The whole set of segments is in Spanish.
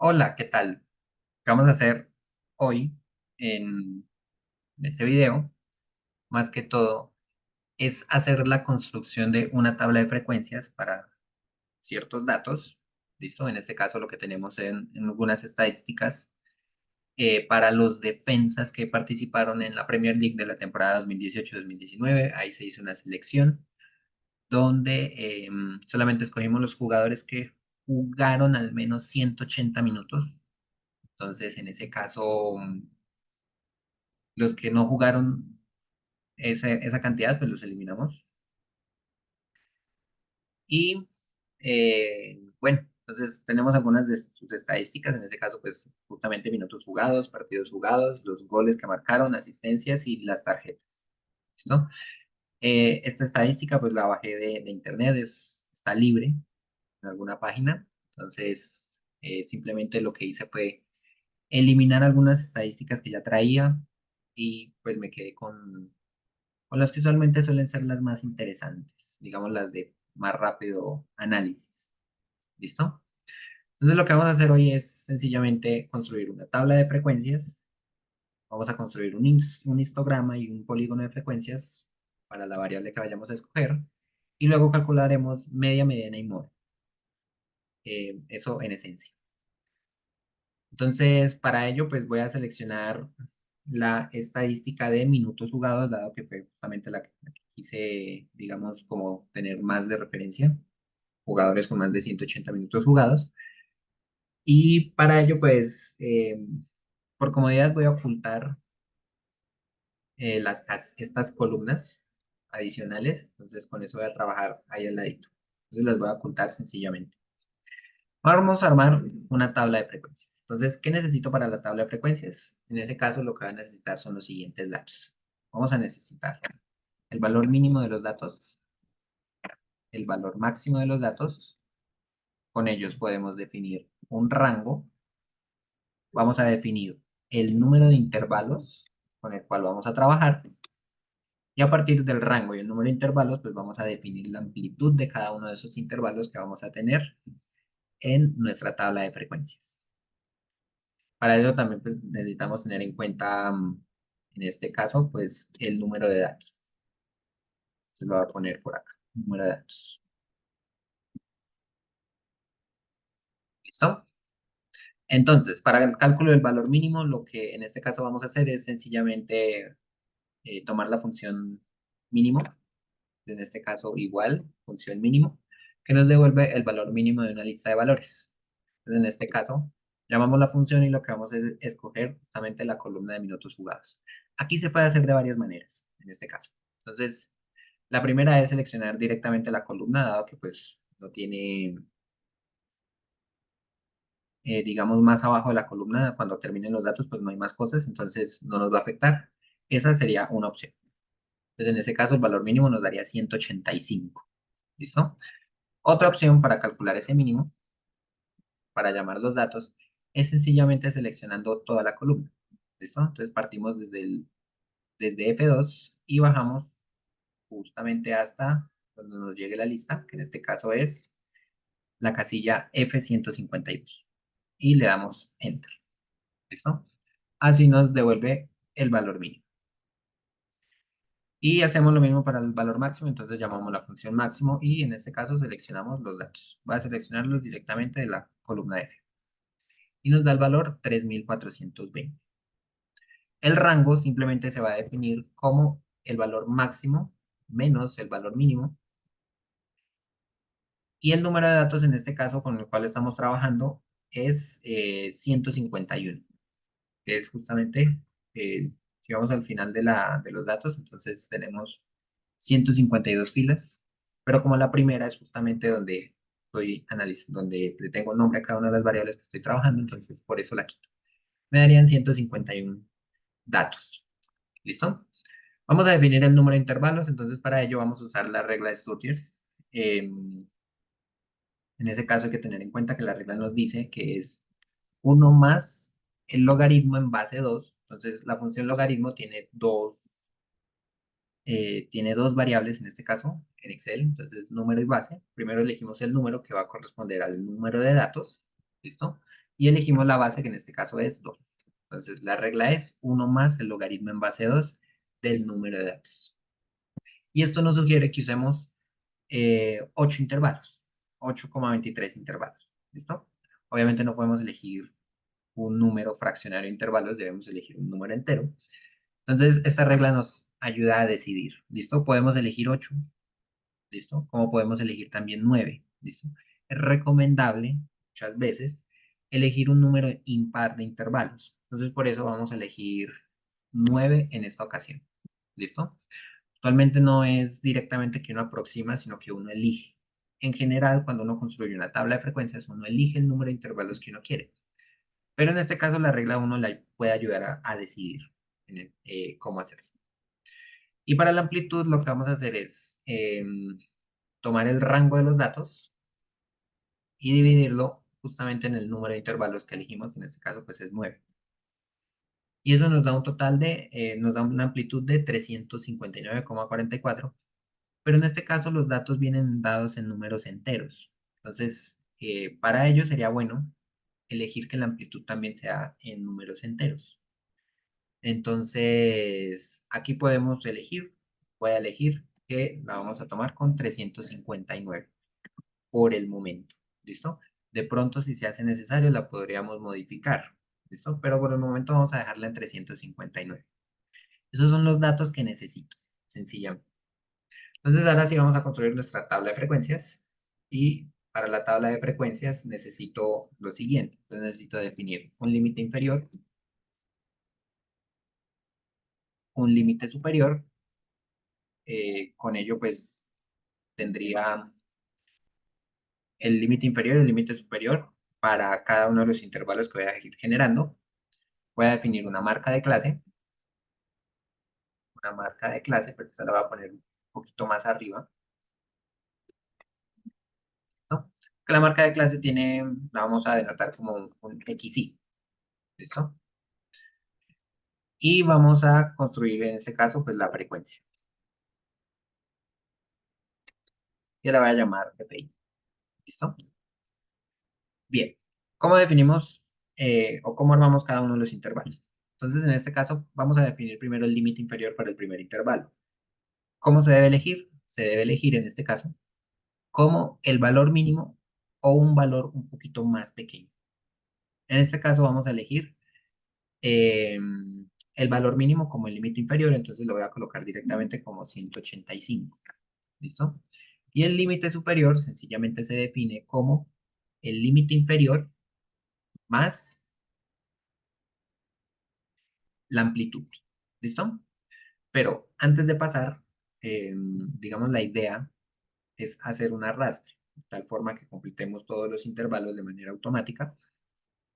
Hola, ¿qué tal? Lo que vamos a hacer hoy en este video, más que todo, es hacer la construcción de una tabla de frecuencias para ciertos datos. ¿Listo? En este caso lo que tenemos en algunas estadísticas para los defensas que participaron en la Premier League de la temporada 2018-2019. Ahí se hizo una selección donde solamente escogimos los jugadores que jugaron al menos 180 minutos. Entonces, en ese caso, los que no jugaron esa cantidad, pues los eliminamos. Y bueno, entonces tenemos algunas de sus estadísticas, en este caso, pues justamente minutos jugados, partidos jugados, los goles que marcaron, asistencias y las tarjetas. ¿Listo? Esta estadística, pues la bajé de internet, está libre en alguna página. Entonces, simplemente lo que hice fue eliminar algunas estadísticas que ya traía y pues me quedé con las que usualmente suelen ser las más interesantes, digamos las de más rápido análisis. ¿Listo? Entonces lo que vamos a hacer hoy es sencillamente construir una tabla de frecuencias. Vamos a construir un histograma y un polígono de frecuencias para la variable que vayamos a escoger. Y luego calcularemos media, mediana y mode. Eso en esencia. Entonces, para ello, pues voy a seleccionar la estadística de minutos jugados, dado que fue justamente la que quise, digamos, como tener más de referencia, jugadores con más de 180 minutos jugados. Y para ello, pues, por comodidad voy a ocultar estas columnas adicionales. Entonces, con eso voy a trabajar ahí al ladito. Entonces, las voy a ocultar sencillamente. Vamos a armar una tabla de frecuencias. Entonces, ¿qué necesito para la tabla de frecuencias? En ese caso, lo que va a necesitar son los siguientes datos. Vamos a necesitar el valor mínimo de los datos, el valor máximo de los datos. Con ellos podemos definir un rango. Vamos a definir el número de intervalos con el cual vamos a trabajar. Y a partir del rango y el número de intervalos, pues vamos a definir la amplitud de cada uno de esos intervalos que vamos a tener en nuestra tabla de frecuencias. Para eso también pues, necesitamos tener en cuenta, en este caso, pues el número de datos. Se lo voy a poner por acá, número de datos. ¿Listo? Entonces, para el cálculo del valor mínimo, lo que en este caso vamos a hacer es sencillamente tomar la función mínimo, en este caso igual, función mínimo, que nos devuelve el valor mínimo de una lista de valores. Entonces, en este caso, llamamos la función y lo que vamos a es escoger justamente la columna de minutos jugados. Aquí se puede hacer de varias maneras, en este caso. Entonces, la primera es seleccionar directamente la columna, dado que pues no tiene, digamos, más abajo de la columna, cuando terminen los datos, pues no hay más cosas, entonces no nos va a afectar. Esa sería una opción. Entonces, en ese caso, el valor mínimo nos daría 185. ¿Listo? Otra opción para calcular ese mínimo, para llamar los datos, es sencillamente seleccionando toda la columna. ¿Listo? Entonces partimos desde F2 y bajamos justamente hasta donde nos llegue la lista, que en este caso es la casilla F152. Y le damos Enter. ¿Listo? Así nos devuelve el valor mínimo. Y hacemos lo mismo para el valor máximo, entonces llamamos la función máximo y en este caso seleccionamos los datos. Voy a seleccionarlos directamente de la columna F. Y nos da el valor 3420. El rango simplemente se va a definir como el valor máximo menos el valor mínimo. Y el número de datos en este caso con el cual estamos trabajando es 151, que es justamente, si vamos al final de los datos, entonces tenemos 152 filas, pero como la primera es justamente donde estoy analizando, donde le tengo el nombre a cada una de las variables que estoy trabajando, entonces por eso la quito. Me darían 151 datos. ¿Listo? Vamos a definir el número de intervalos, entonces para ello vamos a usar la regla de Sturger. En ese caso hay que tener en cuenta que la regla nos dice que es uno más el logaritmo en base 2. Entonces la función logaritmo tiene dos variables en este caso en Excel, entonces número y base. Primero elegimos el número que va a corresponder al número de datos, ¿listo? y elegimos la base, que en este caso es 2. Entonces, la regla es 1 más el logaritmo en base 2 del número de datos. Y esto nos sugiere que usemos 8 intervalos, 8,23 intervalos. ¿Listo? Obviamente no podemos elegir un número fraccionario de intervalos, debemos elegir un número entero. Entonces, esta regla nos ayuda a decidir. ¿Listo? Podemos elegir 8. ¿Listo? Como podemos elegir también 9. ¿Listo? Es recomendable, muchas veces, elegir un número impar de intervalos. Entonces, por eso vamos a elegir 9 en esta ocasión. ¿Listo? Actualmente no es directamente que uno aproxima, sino que uno elige. En general, cuando uno construye una tabla de frecuencias, uno elige el número de intervalos que uno quiere. Pero en este caso, la regla uno la puede ayudar a decidir cómo hacerlo. Y para la amplitud, lo que vamos a hacer es tomar el rango de los datos y dividirlo justamente en el número de intervalos que elegimos, que en este caso pues es 9. Y eso nos da un total de, nos da una amplitud de 359,44, pero en este caso los datos vienen dados en números enteros. Entonces, para ello sería bueno elegir que la amplitud también sea en números enteros. Entonces, aquí podemos elegir, voy a elegir que la vamos a tomar con 359 por el momento. ¿Listo? De pronto, si se hace necesario, la podríamos modificar. ¿Listo? Pero por el momento vamos a dejarla en 359. Esos son los datos que necesito, sencillamente. Entonces, ahora sí vamos a construir nuestra tabla de frecuencias. Y para la tabla de frecuencias necesito lo siguiente. Entonces, necesito definir un límite inferior, un límite superior. Con ello, pues, tendría el límite inferior y el límite superior para cada uno de los intervalos que voy a ir generando. Voy a definir una marca de clase, pero esta la voy a poner un poquito más arriba, ¿no? Que la marca de clase tiene, la vamos a denotar como un XY, ¿listo? Y vamos a construir en este caso, pues la frecuencia. Y la voy a llamar PPI, ¿listo? Bien, ¿cómo definimos o cómo armamos cada uno de los intervalos? Entonces, en este caso, vamos a definir primero el límite inferior para el primer intervalo. ¿Cómo se debe elegir? Se debe elegir en este caso como el valor mínimo o un valor un poquito más pequeño. En este caso vamos a elegir eh, el valor mínimo como el límite inferior, entonces lo voy a colocar directamente como 185. ¿Listo? Y el límite superior sencillamente se define como el límite inferior más la amplitud. ¿Listo? Pero antes de pasar, digamos, la idea es hacer un arrastre, de tal forma que completemos todos los intervalos de manera automática.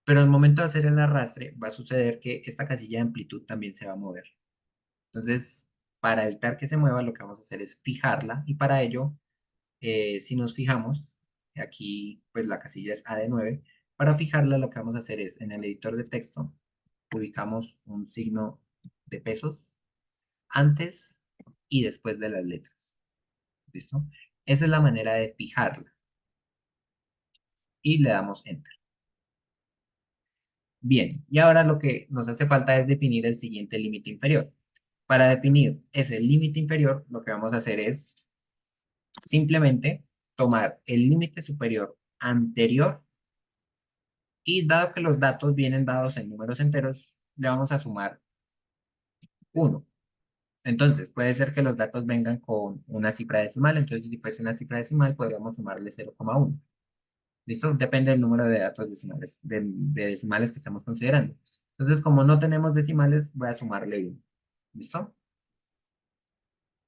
Pero al momento de hacer el arrastre, va a suceder que esta casilla de amplitud también se va a mover. Entonces, para evitar que se mueva, lo que vamos a hacer es fijarla. Y para ello, si nos fijamos, aquí pues la casilla es A de 9. Para fijarla, lo que vamos a hacer es, en el editor de texto, ubicamos un signo de pesos antes y después de las letras. ¿Listo? Esa es la manera de fijarla. Y le damos Enter. Bien, y ahora lo que nos hace falta es definir el siguiente límite inferior. Para definir ese límite inferior, lo que vamos a hacer es simplemente tomar el límite superior anterior y dado que los datos vienen dados en números enteros, le vamos a sumar 1. Entonces, puede ser que los datos vengan con una cifra decimal, entonces si fuese una cifra decimal, podríamos sumarle 0,1. ¿Listo? Depende del número de datos decimales, de decimales que estamos considerando. Entonces, como no tenemos decimales, voy a sumarle 1. ¿Listo?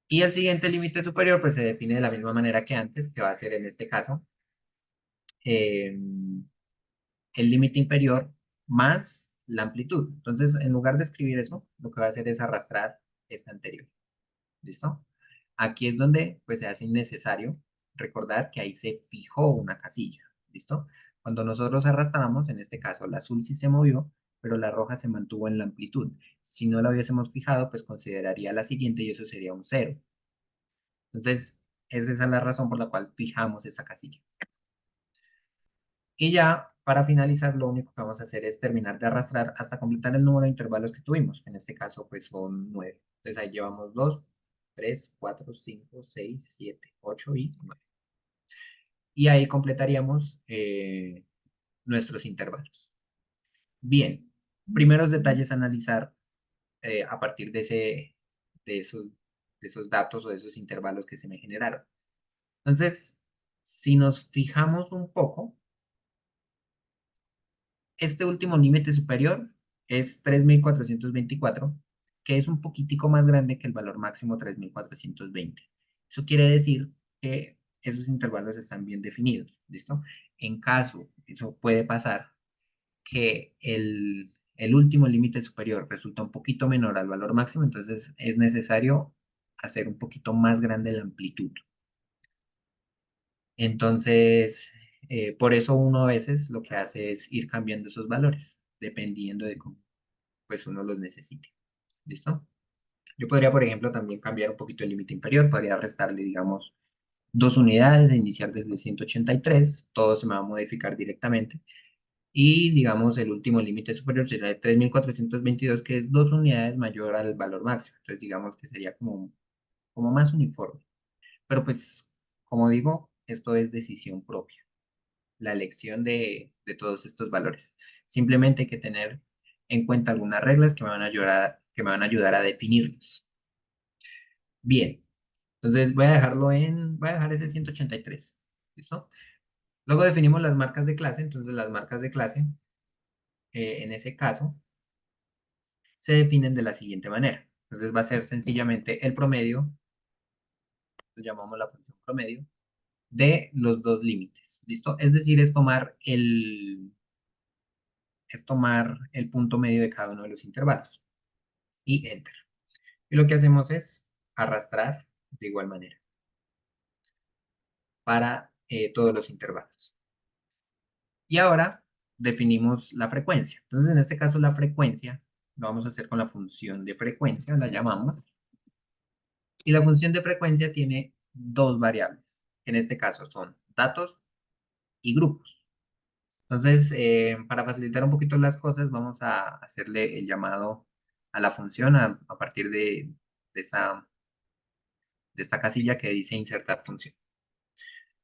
Y el siguiente límite superior, pues se define de la misma manera que antes, que va a ser en este caso eh, el límite inferior más la amplitud. Entonces, en lugar de escribir eso, lo que va a hacer es arrastrar esta anterior. ¿Listo? Aquí es donde pues se hace innecesario recordar que ahí se fijó una casilla. ¿Listo? Cuando nosotros arrastramos, en este caso la azul sí se movió, pero la roja se mantuvo en la amplitud. Si no la hubiésemos fijado, pues consideraría la siguiente y eso sería un 0. Entonces, esa es la razón por la cual fijamos esa casilla. Y ya para finalizar, lo único que vamos a hacer es terminar de arrastrar hasta completar el número de intervalos que tuvimos. En este caso, pues son 9. Entonces ahí llevamos 2, 3, 4, 5, 6, 7, 8 y 9. Y ahí completaríamos nuestros intervalos. Bien, primeros detalles a analizar a partir de, esos, de esos datos o de esos intervalos que se me generaron. Entonces, si nos fijamos un poco, este último límite superior es 3.424, que es un poquitico más grande que el valor máximo 3.420. Eso quiere decir que esos intervalos están bien definidos, ¿listo? En caso, eso puede pasar, que el último límite superior resulta un poquito menor al valor máximo, entonces es necesario hacer un poquito más grande la amplitud. Entonces, por eso uno a veces lo que hace es ir cambiando esos valores, dependiendo de cómo pues uno los necesite. ¿Listo? Yo podría, por ejemplo, también cambiar un poquito el límite inferior, podría restarle, digamos, 2 unidades e iniciar desde 183, todo se me va a modificar directamente. Y, digamos, el último límite superior sería de 3.422, que es 2 unidades mayor al valor máximo. Entonces, digamos que sería como más uniforme. Pero pues, como digo, esto es decisión propia, la elección de todos estos valores. Simplemente hay que tener en cuenta algunas reglas que me van a ayudar a definirlos. Bien, entonces voy a dejar ese 183. ¿Listo? Luego definimos las marcas de clase. Entonces las marcas de clase, en ese caso, se definen de la siguiente manera. Entonces va a ser sencillamente el promedio, lo llamamos la función promedio, de los dos límites. ¿Listo? Es decir, es tomar el punto medio de cada uno de los intervalos y enter. Y lo que hacemos es arrastrar de igual manera para todos los intervalos. Y ahora definimos la frecuencia. Entonces, en este caso, la frecuencia lo vamos a hacer con la función de frecuencia, la llamamos. Y la función de frecuencia tiene dos variables. En este caso son datos y grupos. Entonces, para facilitar un poquito las cosas, vamos a hacerle el llamado a la función a partir de esta, de esta casilla que dice insertar función.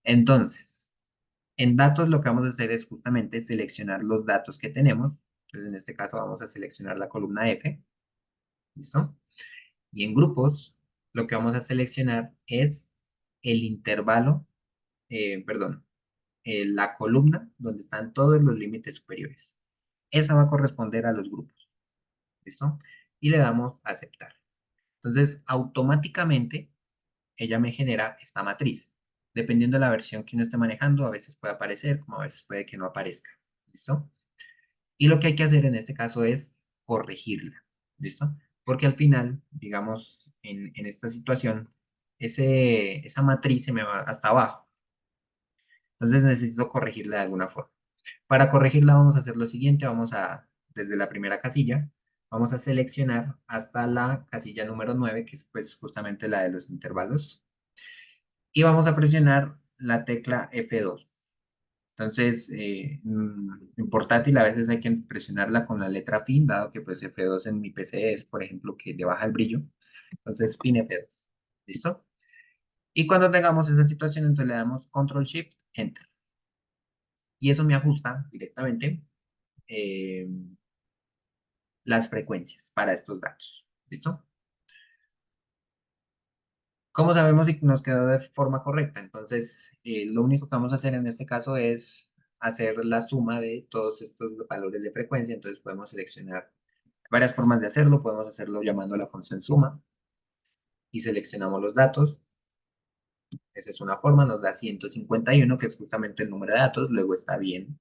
Entonces, en datos lo que vamos a hacer es justamente seleccionar los datos que tenemos. Entonces, en este caso vamos a seleccionar la columna F. ¿Listo? Y en grupos, lo que vamos a seleccionar es el intervalo, perdón, la columna donde están todos los límites superiores. Esa va a corresponder a los grupos. ¿Listo? Y le damos a aceptar. Entonces, automáticamente ella me genera esta matriz. Dependiendo de la versión que uno esté manejando, a veces puede aparecer, como a veces puede que no aparezca. ¿Listo? Y lo que hay que hacer en este caso es corregirla. ¿Listo? Porque al final, digamos, en esta situación, esa matriz se me va hasta abajo. Entonces necesito corregirla de alguna forma. Para corregirla vamos a hacer lo siguiente, desde la primera casilla, vamos a seleccionar hasta la casilla número 9, que es pues justamente la de los intervalos, y vamos a presionar la tecla F2. Entonces, en portátil a veces hay que presionarla con la letra fin, dado que pues F2 en mi PC es, por ejemplo, que le baja el brillo. Entonces, fin F2. ¿Listo? Y cuando tengamos esa situación, entonces le damos Control Shift Enter. Y eso me ajusta directamente eh, las frecuencias para estos datos. ¿Listo? ¿Cómo sabemos si nos quedó de forma correcta? Entonces, lo único que vamos a hacer en este caso es hacer la suma de todos estos valores de frecuencia. Entonces, podemos seleccionar varias formas de hacerlo. Podemos hacerlo llamando a la función suma y seleccionamos los datos. Esa es una forma, nos da 151, que es justamente el número de datos. Luego está bien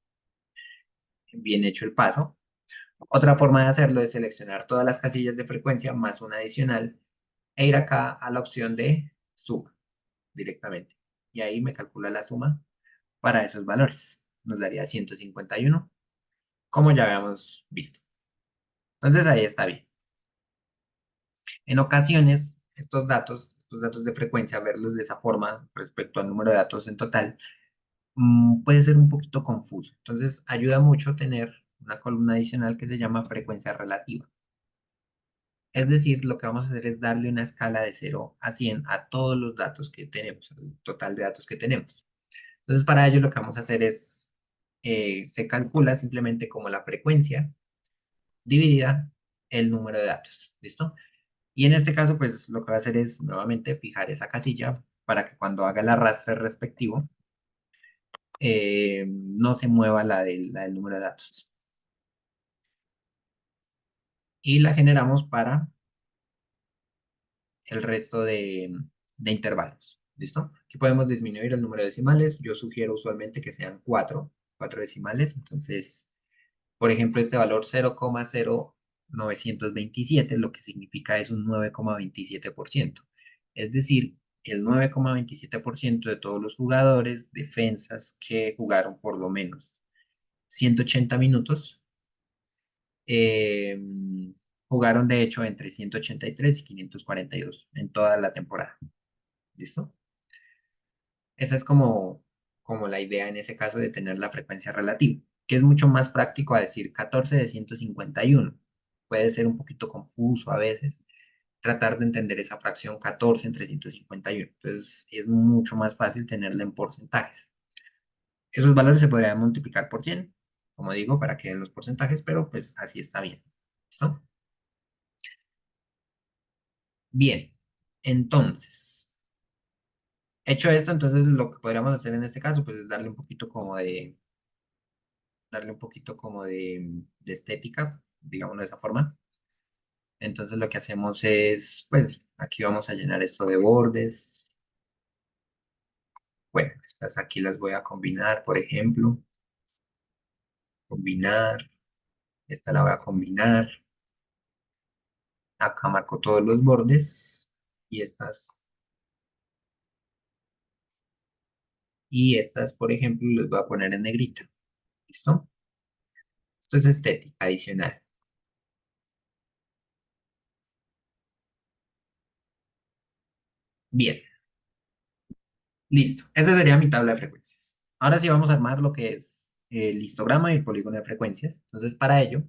hecho el paso. Otra forma de hacerlo es seleccionar todas las casillas de frecuencia más una adicional e ir acá a la opción de suma directamente. Y ahí me calcula la suma para esos valores. Nos daría 151, como ya habíamos visto. Entonces ahí está bien. En ocasiones, estos datos de frecuencia, verlos de esa forma respecto al número de datos en total, puede ser un poquito confuso. Entonces, ayuda mucho tener una columna adicional que se llama frecuencia relativa. Es decir, lo que vamos a hacer es darle una escala de 0 a 100 a todos los datos que tenemos, el total de datos que tenemos. Entonces, para ello lo que vamos a hacer es, se calcula simplemente como la frecuencia dividida el número de datos. ¿Listo? Y en este caso, pues lo que va a hacer es nuevamente fijar esa casilla para que cuando haga el arrastre respectivo, no se mueva la del número de datos. Y la generamos para el resto de intervalos. ¿Listo? Aquí podemos disminuir el número de decimales. Yo sugiero usualmente que sean cuatro decimales. Entonces, por ejemplo, este valor 0,0927 lo que significa es un 9,27%. Es decir, el 9,27% de todos los jugadores, defensas que jugaron por lo menos 180 minutos, eh, jugaron de hecho entre 183 y 542 en toda la temporada. ¿Listo? Esa es como la idea en ese caso de tener la frecuencia relativa, que es mucho más práctico a decir 14 de 151. Puede ser un poquito confuso a veces tratar de entender esa fracción 14 entre 151. Entonces es mucho más fácil tenerla en porcentajes. Esos valores se podrían multiplicar por 100, como digo, para que den los porcentajes, pero pues así está bien. ¿Listo? Bien, entonces, hecho esto, entonces lo que podríamos hacer en este caso, pues es darle un poquito como de estética, digámoslo de esa forma. Entonces lo que hacemos es, pues aquí vamos a llenar esto de bordes. Bueno, estas aquí las voy a combinar, por ejemplo. Combinar, esta la voy a combinar. Acá marco todos los bordes y estas, por ejemplo, les voy a poner en negrita. ¿Listo? Esto es estética adicional. Bien, listo. Esa sería mi tabla de frecuencias. Ahora sí vamos a armar lo que es el histograma y el polígono de frecuencias. Entonces, para ello,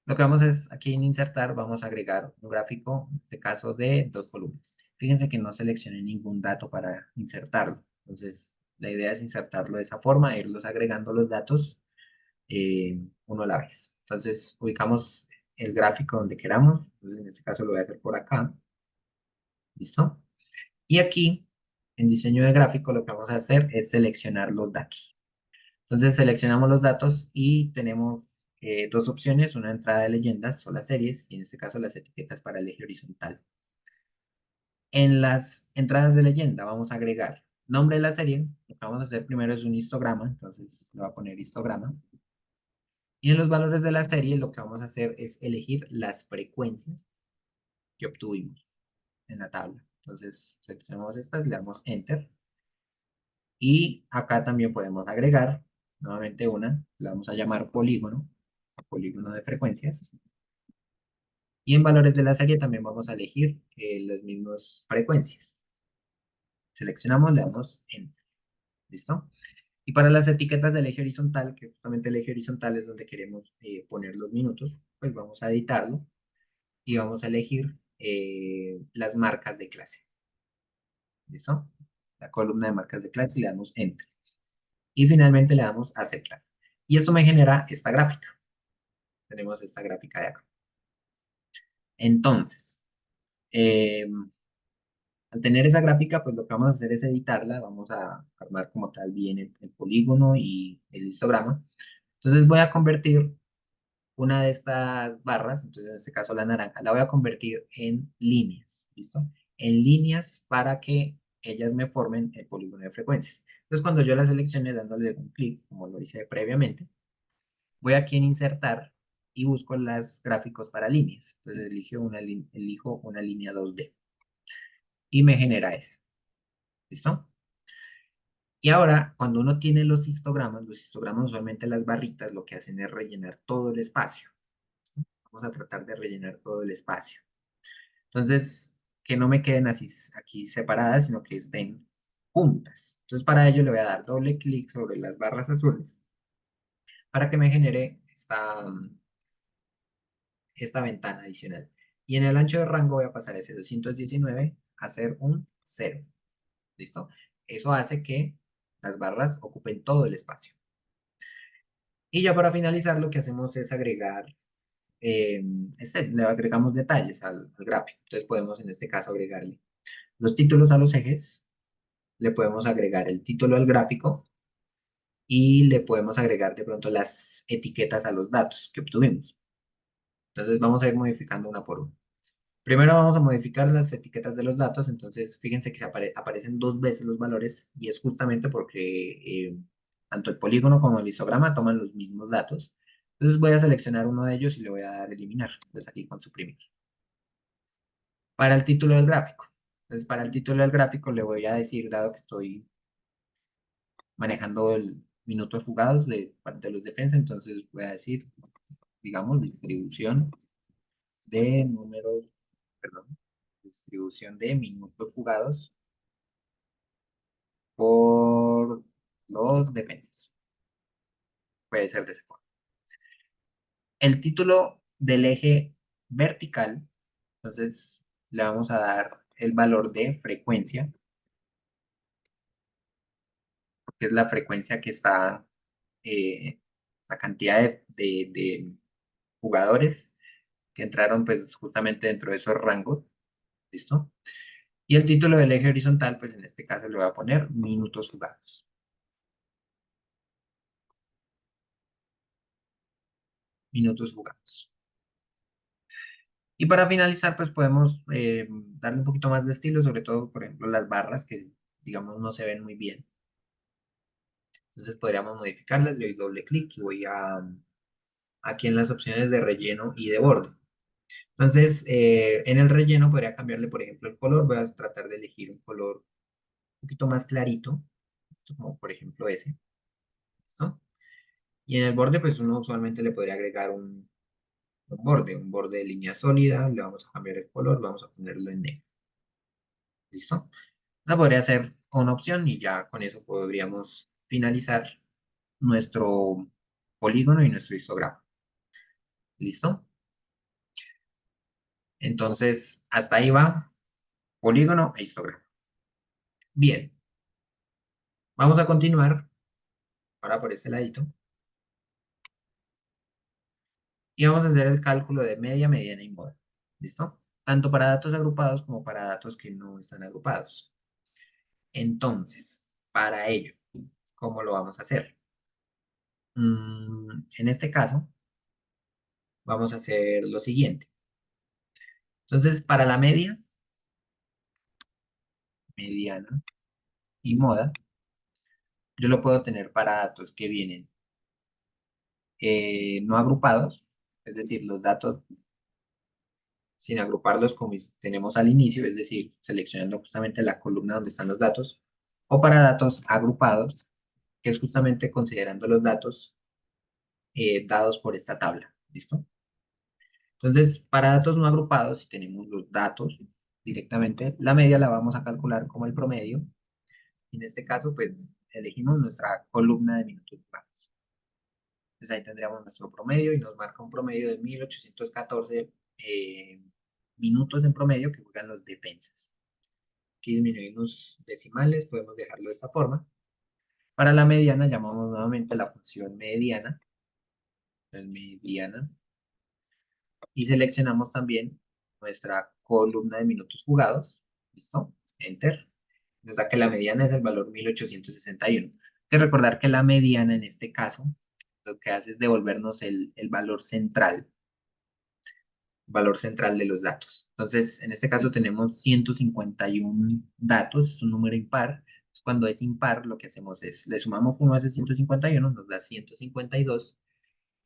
lo que vamos es aquí en insertar, vamos a agregar un gráfico, en este caso de 2 columnas. Fíjense que no seleccioné ningún dato para insertarlo. Entonces, la idea es insertarlo de esa forma, irlos agregando los datos uno a la vez. Entonces, ubicamos el gráfico donde queramos. Entonces, en este caso lo voy a hacer por acá. ¿Listo? Y aquí, en diseño de gráfico, lo que vamos a hacer es seleccionar los datos. Entonces seleccionamos los datos y tenemos dos opciones, una entrada de leyendas o las series, y en este caso las etiquetas para el eje horizontal. En las entradas de leyenda vamos a agregar nombre de la serie, lo que vamos a hacer primero es un histograma, entonces le voy a poner histograma. Y en los valores de la serie lo que vamos a hacer es elegir las frecuencias que obtuvimos en la tabla. Entonces seleccionamos estas, le damos Enter. Y acá también podemos agregar nuevamente una, la vamos a llamar polígono, polígono de frecuencias. Y en valores de la serie también vamos a elegir las mismas frecuencias. Seleccionamos, le damos Enter. ¿Listo? Y para las etiquetas del eje horizontal, que justamente el eje horizontal es donde queremos poner los minutos, pues vamos a editarlo y vamos a elegir las marcas de clase. ¿Listo? La columna de marcas de clase y le damos Enter. Y finalmente le damos Aceptar. Y esto me genera esta gráfica. Tenemos esta gráfica de acá. Entonces, eh, al tener esa gráfica, pues lo que vamos a hacer es editarla. Vamos a armar como tal bien el polígono y el histograma. Entonces voy a convertir una de estas barras, entonces en este caso la naranja, la voy a convertir en líneas. ¿Listo? En líneas para que ellas me formen el polígono de frecuencias. Entonces cuando yo la seleccione dándole un clic, como lo hice previamente, voy aquí en insertar y busco los gráficos para líneas. Entonces elijo una línea 2D y me genera esa. ¿Listo? Y ahora, cuando uno tiene los histogramas usualmente las barritas lo que hacen es rellenar todo el espacio. ¿Listo? Vamos a tratar de rellenar todo el espacio. Entonces, que no me queden así aquí separadas, sino que estén juntas. Entonces para ello le voy a dar doble clic sobre las barras azules para que me genere esta ventana adicional. Y en el ancho de rango voy a pasar ese 219 a ser un 0. ¿Listo? Eso hace que las barras ocupen todo el espacio. Y ya para finalizar lo que hacemos es agregar, le agregamos detalles al gráfico. Entonces podemos en este caso agregarle los títulos a los ejes, le podemos agregar el título al gráfico y le podemos agregar de pronto las etiquetas a los datos que obtuvimos. Entonces vamos a ir modificando una por una. Primero vamos a modificar las etiquetas de los datos, entonces fíjense que aparecen dos veces los valores y es justamente porque tanto el polígono como el histograma toman los mismos datos. Entonces voy a seleccionar uno de ellos y le voy a dar eliminar, entonces aquí con suprimir. Para el título del gráfico, entonces para el título del gráfico le voy a decir, dado que estoy manejando el minuto de fugados de parte de los defensa, entonces voy a decir, digamos, de números, perdón, distribución de minutos jugados por los defensas. Puede ser de esa forma. El título del eje vertical, entonces le vamos a dar el valor de frecuencia, que es la frecuencia que está, la cantidad de jugadores que entraron pues justamente dentro de esos rangos, ¿listo? Y el título del eje horizontal, pues en este caso le voy a poner minutos jugados. Minutos jugados. Y para finalizar, pues podemos darle un poquito más de estilo, sobre todo, por ejemplo, las barras que, digamos, no se ven muy bien. Entonces podríamos modificarlas, le doy doble clic y voy aquí en las opciones de relleno y de borde. Entonces, en el relleno podría cambiarle, por ejemplo, el color. Voy a tratar de elegir un color un poquito más clarito, como por ejemplo ese. ¿Listo? Y en el borde, pues uno usualmente le podría agregar un borde de línea sólida. Le vamos a cambiar el color, vamos a ponerlo en negro. ¿Listo? Esa podría ser una opción y ya con eso podríamos finalizar nuestro polígono y nuestro histograma. ¿Listo? Entonces, hasta ahí va polígono e histograma. Bien, vamos a continuar ahora por este ladito y vamos a hacer el cálculo de media, mediana y moda. ¿Listo? Tanto para datos agrupados como para datos que no están agrupados. Entonces, para ello, ¿cómo lo vamos a hacer? En este caso, vamos a hacer lo siguiente. Entonces, para la media, mediana y moda, yo lo puedo tener para datos que vienen no agrupados, es decir, los datos sin agruparlos como tenemos al inicio, es decir, seleccionando justamente la columna donde están los datos, o para datos agrupados, que es justamente considerando los datos dados por esta tabla. ¿Listo? Entonces, para datos no agrupados, si tenemos los datos directamente, la media la vamos a calcular como el promedio. En este caso, pues elegimos nuestra columna de minutos jugados. Entonces ahí tendríamos nuestro promedio y nos marca un promedio de 1814 minutos en promedio que juegan los defensas. Aquí disminuimos decimales, podemos dejarlo de esta forma. Para la mediana llamamos nuevamente la función mediana, y seleccionamos también nuestra columna de minutos jugados. ¿Listo? Enter. Nos da que la mediana es el valor 1861. Hay que recordar que la mediana en este caso lo que hace es devolvernos el valor central de los datos. Entonces, en este caso tenemos 151 datos, es un número impar. Entonces, cuando es impar, lo que hacemos es, le sumamos 1 a ese 151, nos da 152,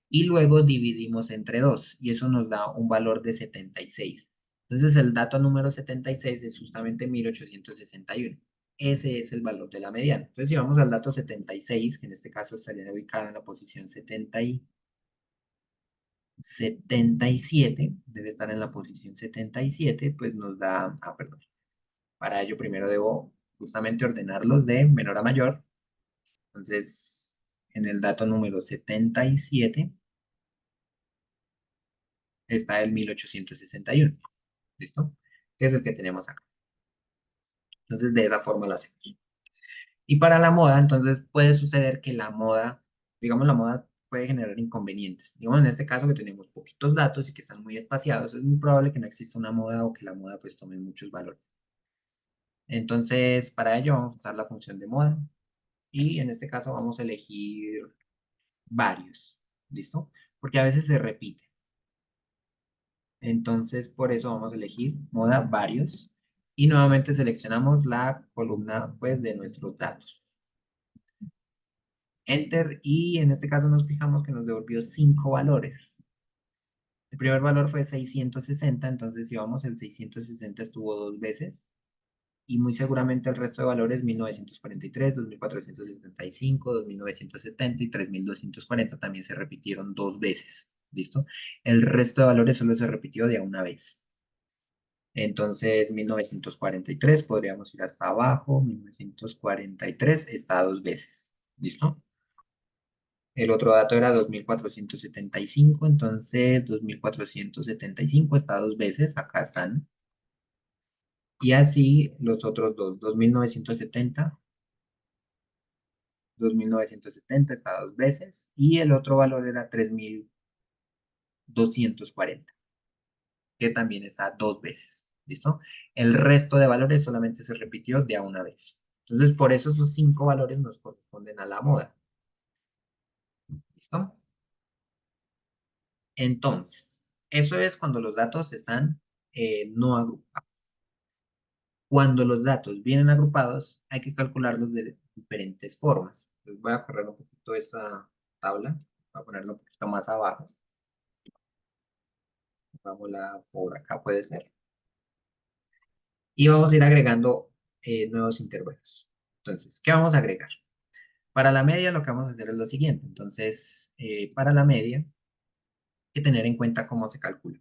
y luego dividimos entre 2, y eso nos da un valor de 76. Entonces, el dato número 76 es justamente 1861. Ese es el valor de la mediana. Entonces, si vamos al dato 76, que en este caso estaría ubicado en la posición 77, debe estar en la posición 77, pues nos da, perdón, para ello primero debo justamente ordenarlos de menor a mayor. Entonces, en el dato número 77 está el 1861. ¿Listo? Que es el que tenemos acá. Entonces, de esa forma lo hacemos. Y para la moda, entonces puede suceder que la moda, digamos, la moda puede generar inconvenientes. Digamos, en este caso que tenemos poquitos datos y que están muy espaciados, es muy probable que no exista una moda o que la moda pues tome muchos valores. Entonces, para ello vamos a usar la función de moda y en este caso vamos a elegir varios. ¿Listo? Porque a veces se repite. Entonces, por eso vamos a elegir moda varios y nuevamente seleccionamos la columna pues de nuestros datos. Enter y en este caso nos fijamos que nos devolvió 5 valores. El primer valor fue 660, entonces si vamos el 660 estuvo dos veces y muy seguramente el resto de valores 1943, 2475, 2970 y 3240 también se repitieron dos veces. ¿Listo? El resto de valores solo se repitió de una vez. Entonces 1943 podríamos ir hasta abajo, 1943 está dos veces. ¿Listo? El otro dato era 2475, entonces 2475 está dos veces, acá están. Y así los otros dos, 2970, 2970 está dos veces. Y el otro valor era 3240, que también está dos veces. ¿Listo? El resto de valores solamente se repitió de a una vez. Entonces, por eso esos cinco valores nos corresponden a la moda. ¿Listo? Entonces, eso es cuando los datos están no agrupados. Cuando los datos vienen agrupados, hay que calcularlos de diferentes formas. Les voy a correr un poquito esta tabla, voy a ponerla un poquito más abajo. Vámonos por acá, puede ser. Y vamos a ir agregando nuevos intervalos. Entonces, ¿qué vamos a agregar? Para la media lo que vamos a hacer es lo siguiente. Entonces, para la media, hay que tener en cuenta cómo se calcula.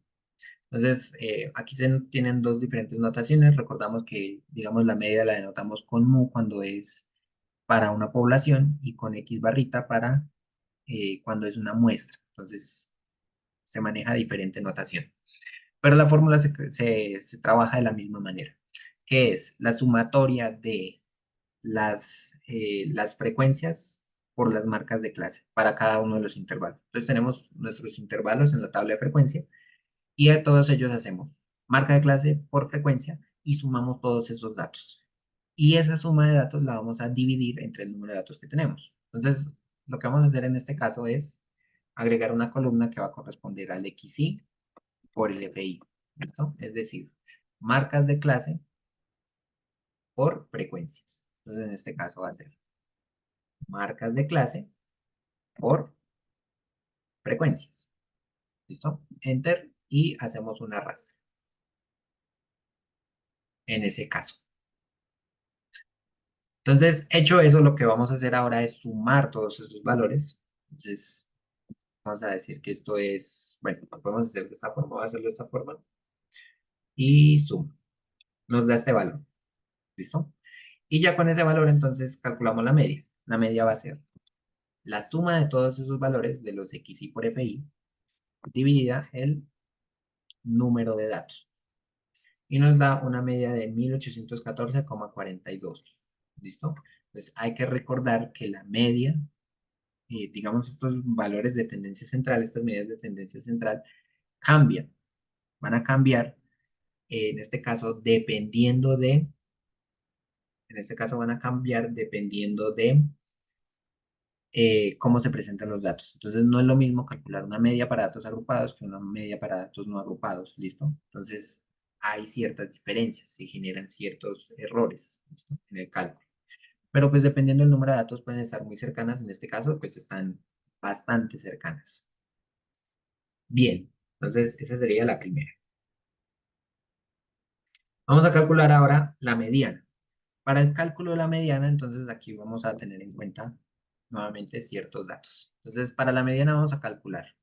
Entonces, aquí se tienen dos diferentes notaciones. Recordamos que, digamos, la media la denotamos con mu cuando es para una población y con X barrita para cuando es una muestra. Entonces, se maneja diferente notación. Pero la fórmula se trabaja de la misma manera, que es la sumatoria de las frecuencias por las marcas de clase para cada uno de los intervalos. Entonces, tenemos nuestros intervalos en la tabla de frecuencia y a todos ellos hacemos marca de clase por frecuencia y sumamos todos esos datos. Y esa suma de datos la vamos a dividir entre el número de datos que tenemos. Entonces, lo que vamos a hacer en este caso es agregar una columna que va a corresponder al XY por el FI. ¿Listo? Es decir, marcas de clase por frecuencias. Entonces, en este caso va a ser marcas de clase por frecuencias. ¿Listo? Enter y hacemos una arrastre. En ese caso. Entonces, hecho eso, lo que vamos a hacer ahora es sumar todos esos valores. Entonces, vamos a decir que esto es, bueno, lo podemos hacer de esta forma, voy a hacerlo de esta forma. Y suma. Nos da este valor. ¿Listo? Y ya con ese valor, entonces, calculamos la media. La media va a ser la suma de todos esos valores de los XY por FI dividida el número de datos. Y nos da una media de 1814,42. ¿Listo? Entonces, hay que recordar que la media digamos, estos valores de tendencia central, estas medidas de tendencia central, cambian, van a cambiar, en este caso, en este caso van a cambiar dependiendo de cómo se presentan los datos. Entonces, no es lo mismo calcular una media para datos agrupados que una media para datos no agrupados, ¿listo? Entonces, hay ciertas diferencias, se generan ciertos errores, ¿listo? En el cálculo. Pero pues dependiendo del número de datos pueden estar muy cercanas, en este caso pues están bastante cercanas. Bien, entonces esa sería la primera. Vamos a calcular ahora la mediana. Para el cálculo de la mediana, entonces aquí vamos a tener en cuenta nuevamente ciertos datos. Entonces, para la mediana vamos a calcular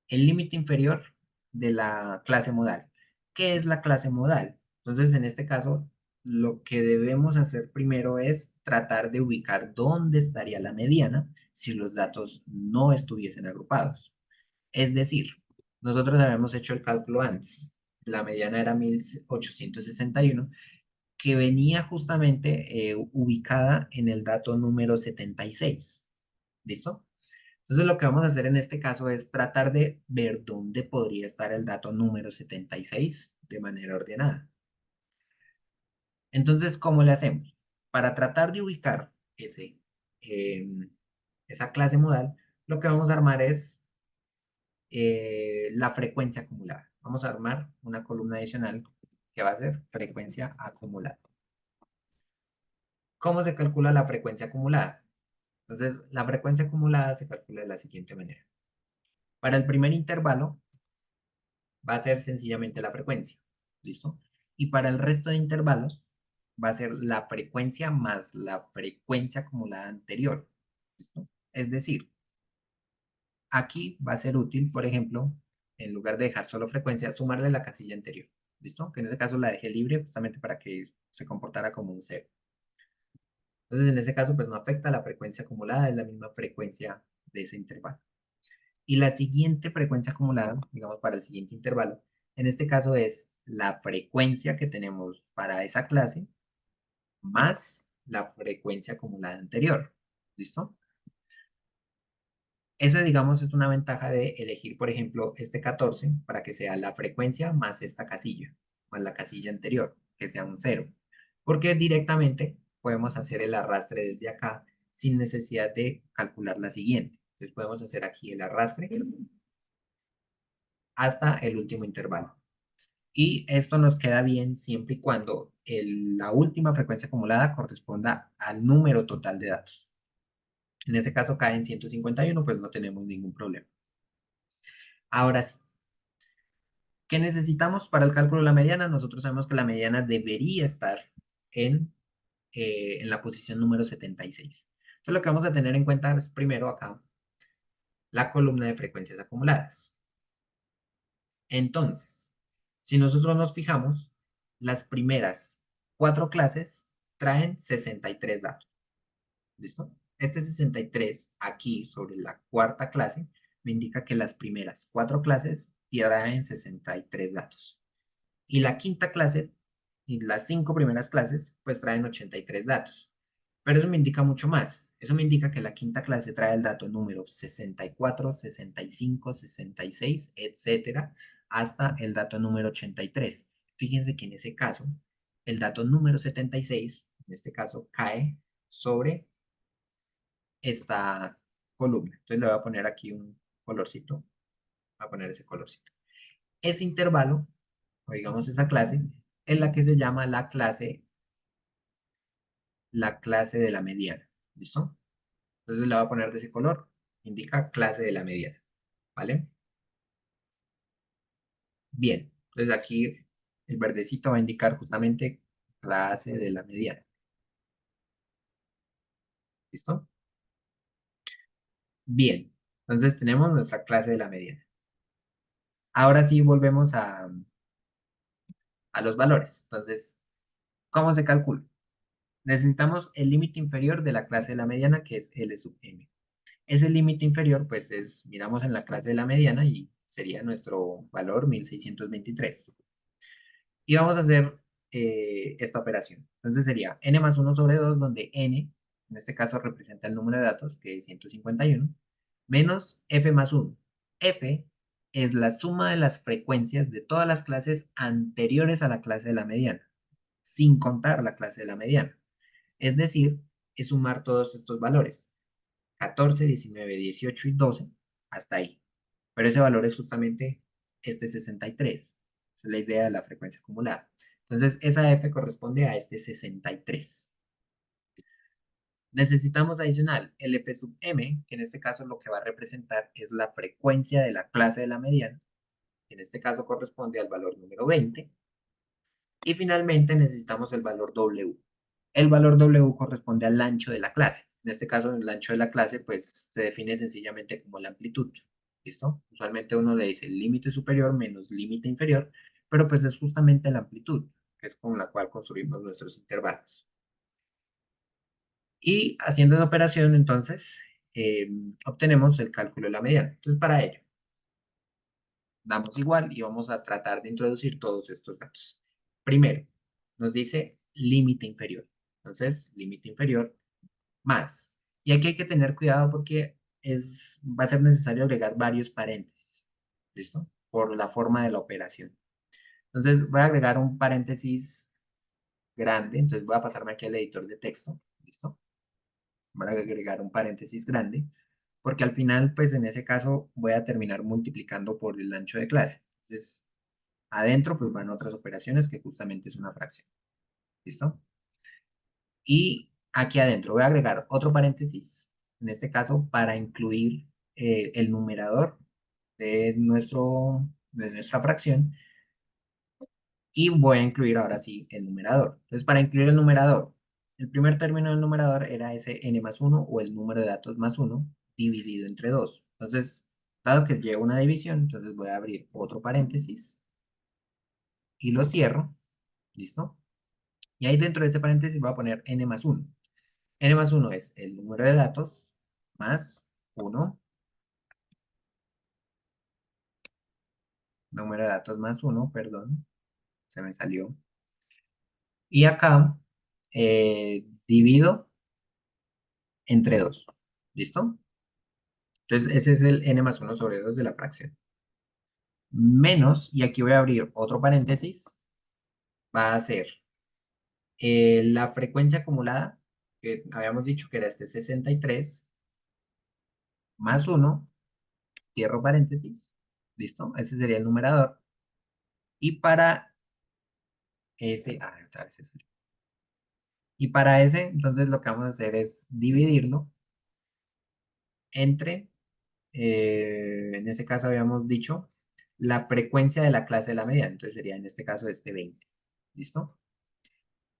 el límite inferior de la clase modal. ¿Qué es la clase modal? Entonces, en este caso, lo que debemos hacer primero es tratar de ubicar dónde estaría la mediana si los datos no estuviesen agrupados. Es decir, nosotros habíamos hecho el cálculo antes. La mediana era 1861, que venía justamente ubicada en el dato número 76. ¿Listo? Entonces lo que vamos a hacer en este caso es tratar de ver dónde podría estar el dato número 76 de manera ordenada. Entonces, ¿cómo le hacemos? Para tratar de ubicar em, esa clase modal, lo que vamos a armar es la frecuencia acumulada. Vamos a armar una columna adicional que va a ser frecuencia acumulada. ¿Cómo se calcula la frecuencia acumulada? Entonces, la frecuencia acumulada se calcula de la siguiente manera. Para el primer intervalo va a ser sencillamente la frecuencia. ¿Listo? Y para el resto de intervalos va a ser la frecuencia más la frecuencia acumulada anterior. ¿Listo? Es decir, aquí va a ser útil, por ejemplo, en lugar de dejar solo frecuencia, sumarle la casilla anterior. ¿Listo? Que en este caso la dejé libre justamente para que se comportara como un cero. Entonces, en ese caso, pues no afecta la frecuencia acumulada, es la misma frecuencia de ese intervalo. Y la siguiente frecuencia acumulada, digamos, para el siguiente intervalo, en este caso es la frecuencia que tenemos para esa clase más la frecuencia acumulada anterior. ¿Listo? Esa, digamos, es una ventaja de elegir, por ejemplo, este 14 para que sea la frecuencia más esta casilla, más la casilla anterior, que sea un cero. Porque directamente podemos hacer el arrastre desde acá sin necesidad de calcular la siguiente. Entonces podemos hacer aquí el arrastre hasta el último intervalo. Y esto nos queda bien siempre y cuando la última frecuencia acumulada corresponda al número total de datos. En ese caso cae en 151, pues no tenemos ningún problema. Ahora sí, ¿qué necesitamos para el cálculo de la mediana? Nosotros sabemos que la mediana debería estar en, en la posición número 76. Entonces lo que vamos a tener en cuenta es primero acá la columna de frecuencias acumuladas. Entonces, si nosotros nos fijamos, las primeras 4 clases traen 63 datos. ¿Listo? Este 63 aquí sobre la cuarta clase me indica que las primeras 4 clases traen 63 datos. Y la quinta clase y las 5 primeras clases pues traen 83 datos. Pero eso me indica mucho más. Eso me indica que la quinta clase trae el dato número 64, 65, 66, etcétera, hasta el dato número 83. Fíjense que en ese caso, el dato número 76, en este caso, cae sobre esta columna. Entonces le voy a poner aquí un colorcito. Voy a poner ese colorcito. Ese intervalo, o digamos esa clase, es la que se llama la clase de la mediana. ¿Listo? Entonces le voy a poner de ese color. Indica clase de la mediana. ¿Vale? Bien. Entonces aquí el verdecito va a indicar justamente clase de la mediana. ¿Listo? Bien. Entonces tenemos nuestra clase de la mediana. Ahora sí volvemos a los valores. Entonces, ¿cómo se calcula? Necesitamos el límite inferior de la clase de la mediana, que es L sub m. Ese límite inferior, pues miramos en la clase de la mediana y sería nuestro valor 1623. Y vamos a hacer esta operación. Entonces sería n más 1 sobre 2, donde n, en este caso, representa el número de datos, que es 151, menos f más 1. F es la suma de las frecuencias de todas las clases anteriores a la clase de la mediana, sin contar la clase de la mediana. Es decir, es sumar todos estos valores, 14, 19, 18 y 12, hasta ahí. Pero ese valor es justamente este 63. Esa es la idea de la frecuencia acumulada. Entonces, esa F corresponde a este 63. Necesitamos adicional el F sub m, que en este caso lo que va a representar es la frecuencia de la clase de la mediana, que en este caso corresponde al valor número 20. Y finalmente necesitamos el valor W. El valor W corresponde al ancho de la clase. En este caso, el ancho de la clase pues se define sencillamente como la amplitud. ¿Listo? Usualmente uno le dice límite superior menos límite inferior, pero pues es justamente la amplitud. que es con la cual construimos nuestros intervalos. Y haciendo esa operación, entonces, obtenemos el cálculo de la mediana. Entonces, para ello, damos igual y vamos a tratar de introducir todos estos datos. Primero, nos dice límite inferior. Entonces, límite inferior más. Y aquí hay que tener cuidado porque va a ser necesario agregar varios paréntesis. ¿Listo? Por la forma de la operación. Entonces, voy a agregar un paréntesis grande. Entonces, voy a pasarme aquí al editor de texto. ¿Listo? Voy a agregar un paréntesis grande. Porque al final, pues en ese caso, voy a terminar multiplicando por el ancho de clase. Entonces, adentro, pues van otras operaciones que justamente es una fracción. ¿Listo? Y aquí adentro voy a agregar otro paréntesis, en este caso para incluir el numerador de nuestra fracción. Y voy a incluir ahora sí el numerador. Entonces, para incluir el numerador, el primer término del numerador era ese n más 1 o el número de datos más 1 dividido entre 2. Entonces, dado que lleva una división, entonces voy a abrir otro paréntesis y lo cierro. ¿Listo? Y ahí dentro de ese paréntesis voy a poner n más 1. N más 1 es el número de datos más 1, número de datos más 1, perdón, se me salió. Y acá divido entre 2. ¿Listo? Entonces ese es el n más 1 sobre 2 de la fracción. Menos, y aquí voy a abrir otro paréntesis, va a ser la frecuencia acumulada, que habíamos dicho que era este 63, más 1, cierro paréntesis, ¿listo? Ese sería el numerador. Y para ese, otra vez ese. Y para ese, entonces lo que vamos a hacer es dividirlo entre, en este caso habíamos dicho, la frecuencia de la clase de la mediana. Entonces sería en este caso este 20. ¿Listo?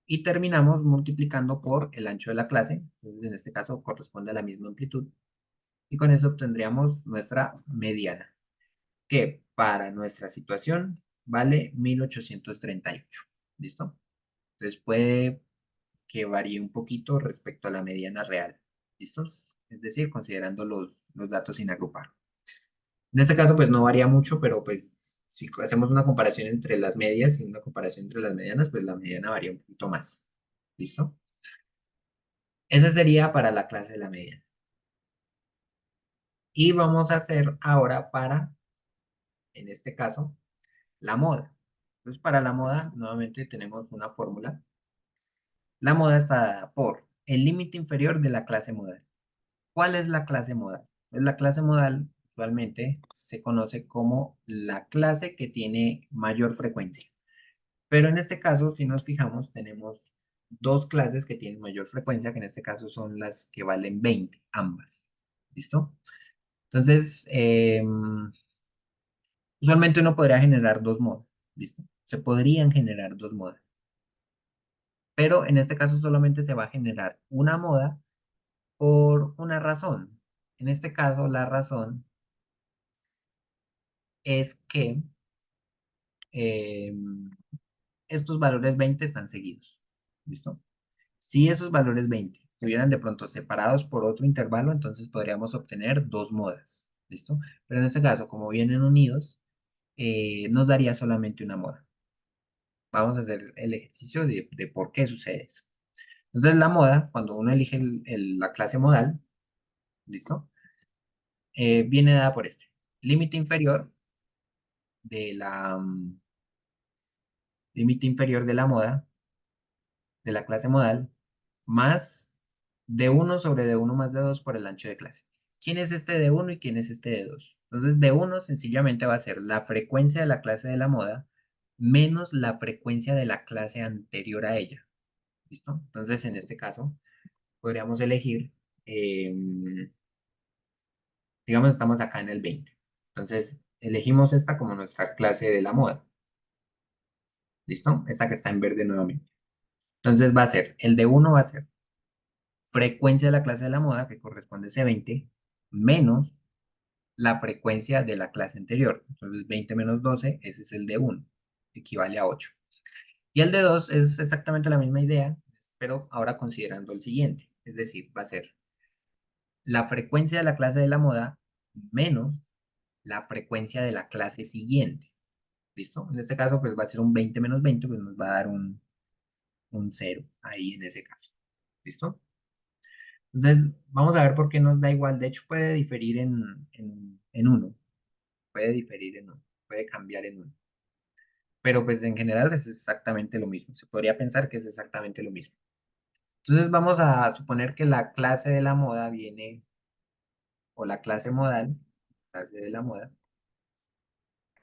Y terminamos multiplicando por el ancho de la clase. Entonces en este caso corresponde a la misma amplitud. Y con eso obtendríamos nuestra mediana, que para nuestra situación vale 1838. ¿Listo? Entonces puede que varíe un poquito respecto a la mediana real. ¿Listos? Es decir, considerando los datos sin agrupar. En este caso, pues no varía mucho, pero pues si hacemos una comparación entre las medias y una comparación entre las medianas, pues la mediana varía un poquito más. ¿Listo? Ese sería para la clase de la mediana. Y vamos a hacer ahora para, en este caso, la moda. Entonces, para la moda, nuevamente tenemos una fórmula. La moda está dada por el límite inferior de la clase modal. ¿Cuál es la clase modal? Pues la clase modal usualmente se conoce como la clase que tiene mayor frecuencia. Pero en este caso, si nos fijamos, tenemos dos clases que tienen mayor frecuencia, que en este caso son las que valen 20, ambas. ¿Listo? Entonces, usualmente uno podría generar dos modas. ¿Listo? Se podrían generar dos modas. Pero en este caso solamente se va a generar una moda por una razón. En este caso, la razón es que eh, estos valores 20 están seguidos. ¿Listo? Si esos valores 20 estuvieran de pronto separados por otro intervalo, entonces podríamos obtener dos modas. ¿Listo? Pero en este caso, como vienen unidos, nos daría solamente una moda. Vamos a hacer el ejercicio de por qué sucede eso. Entonces, la moda, cuando uno elige la clase modal, ¿listo? Viene dada por este. Límite inferior de límite inferior de la moda, de la clase modal, más de uno sobre de uno más de 2 por el ancho de clase. ¿Quién es este de uno y quién es este de 2? Entonces, de uno sencillamente va a ser la frecuencia de la clase de la moda menos la frecuencia de la clase anterior a ella. ¿Listo? Entonces, en este caso, podríamos elegir, digamos, estamos acá en el 20. Entonces, elegimos esta como nuestra clase de la moda. ¿Listo? Esta que está en verde nuevamente. Entonces va a ser, el de uno va a ser frecuencia de la clase de la moda, que corresponde a ese 20, menos la frecuencia de la clase anterior. Entonces 20 menos 12, ese es el de uno, equivale a 8. Y el de 2 es exactamente la misma idea, pero ahora considerando el siguiente. Es decir, va a ser la frecuencia de la clase de la moda menos la frecuencia de la clase siguiente. ¿Listo? En este caso, pues va a ser un 20 menos 20, pues nos va a dar un 0 ahí en ese caso. ¿Listo? Entonces, vamos a ver por qué nos da igual. De hecho, puede diferir en uno. Puede diferir en uno. Puede cambiar en uno. Pero pues en general es exactamente lo mismo. Se podría pensar que es exactamente lo mismo. Entonces vamos a suponer que la clase de la moda viene, o la clase modal, clase de la moda,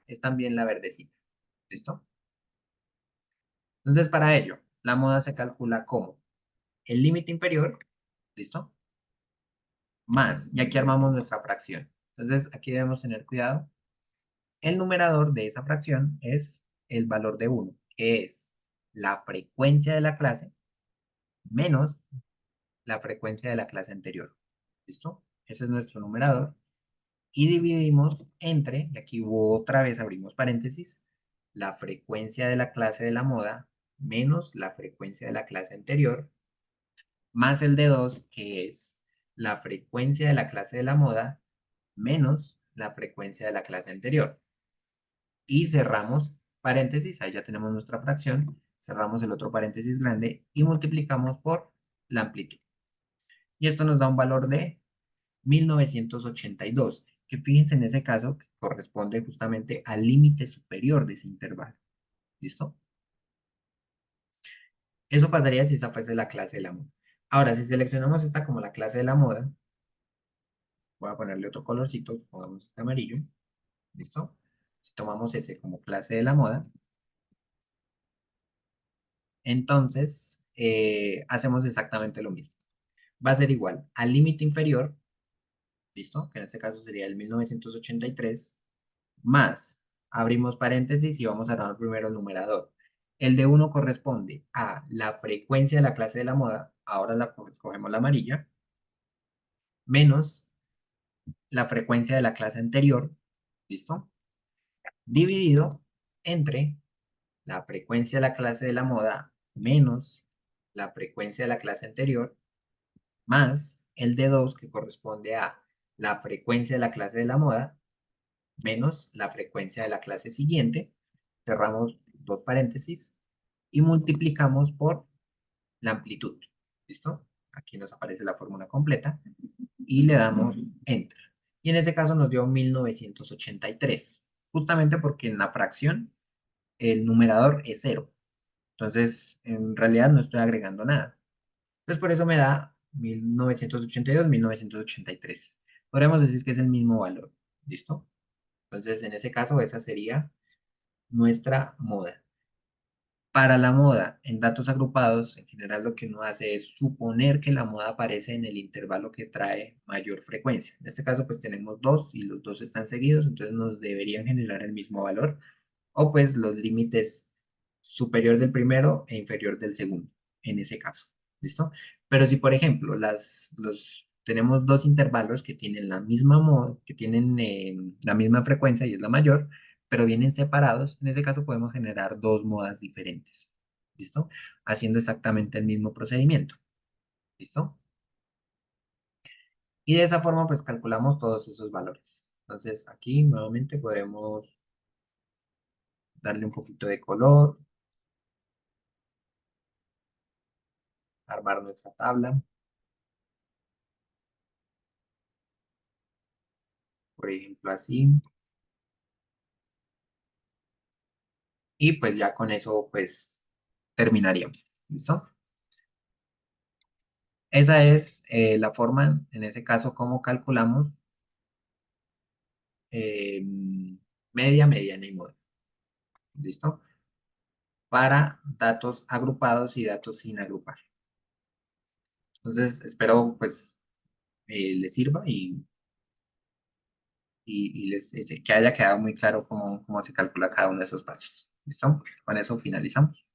es también la verdecita. ¿Listo? Entonces para ello, la moda se calcula como el límite inferior, ¿listo? Más, y aquí armamos nuestra fracción. Entonces aquí debemos tener cuidado. El numerador de esa fracción es el valor de uno, que es la frecuencia de la clase menos la frecuencia de la clase anterior. ¿Listo? Ese es nuestro numerador. Y dividimos entre, y aquí otra vez abrimos paréntesis, la frecuencia de la clase de la moda menos la frecuencia de la clase anterior, más el de 2, que es la frecuencia de la clase de la moda menos la frecuencia de la clase anterior. Y cerramos paréntesis, ahí ya tenemos nuestra fracción, cerramos el otro paréntesis grande y multiplicamos por la amplitud. Y esto nos da un valor de 1982, que fíjense en ese caso que corresponde justamente al límite superior de ese intervalo. ¿Listo? Eso pasaría si esa fuese la clase de la moda. Ahora, si seleccionamos esta como la clase de la moda, voy a ponerle otro colorcito, pongamos este amarillo. ¿Listo? Si tomamos ese como clase de la moda, entonces hacemos exactamente lo mismo. Va a ser igual al límite inferior, ¿listo? Que en este caso sería el 1983, más, abrimos paréntesis y vamos a armar primero el numerador. El de uno corresponde a la frecuencia de la clase de la moda, ahora escogemos la amarilla, menos la frecuencia de la clase anterior, ¿listo? Dividido entre la frecuencia de la clase de la moda menos la frecuencia de la clase anterior, más el de 2 que corresponde a la frecuencia de la clase de la moda menos la frecuencia de la clase siguiente, cerramos dos paréntesis y multiplicamos por la amplitud. ¿Listo? Aquí nos aparece la fórmula completa y le damos Enter. Y en ese caso nos dio 1983, justamente porque en la fracción el numerador es cero. Entonces, en realidad no estoy agregando nada. Entonces, por eso me da 1982, 1983. Podríamos decir que es el mismo valor. ¿Listo? Entonces, en ese caso, esa sería nuestra moda. Para la moda, en datos agrupados, en general lo que uno hace es suponer que la moda aparece en el intervalo que trae mayor frecuencia. En este caso, pues tenemos dos y los dos están seguidos, entonces nos deberían generar el mismo valor. O pues los límites superior del primero e inferior del segundo, en ese caso. ¿Listo? Pero si, por ejemplo, tenemos dos intervalos que tienen la misma moda, que tienen la misma frecuencia y es la mayor, pero vienen separados, en ese caso podemos generar dos modas diferentes. ¿Listo? Haciendo exactamente el mismo procedimiento. ¿Listo? Y de esa forma, pues calculamos todos esos valores. Entonces, aquí nuevamente podemos darle un poquito de color, armar nuestra tabla, por ejemplo, así. Y pues ya con eso, pues terminaríamos. ¿Listo? Esa es la forma, en ese caso, cómo calculamos eh, media, mediana y moda. ¿Listo? Para datos agrupados y datos sin agrupar. Entonces, espero pues les sirva y que haya quedado muy claro cómo se calcula cada uno de esos pasos. ¿Listo? Con eso finalizamos.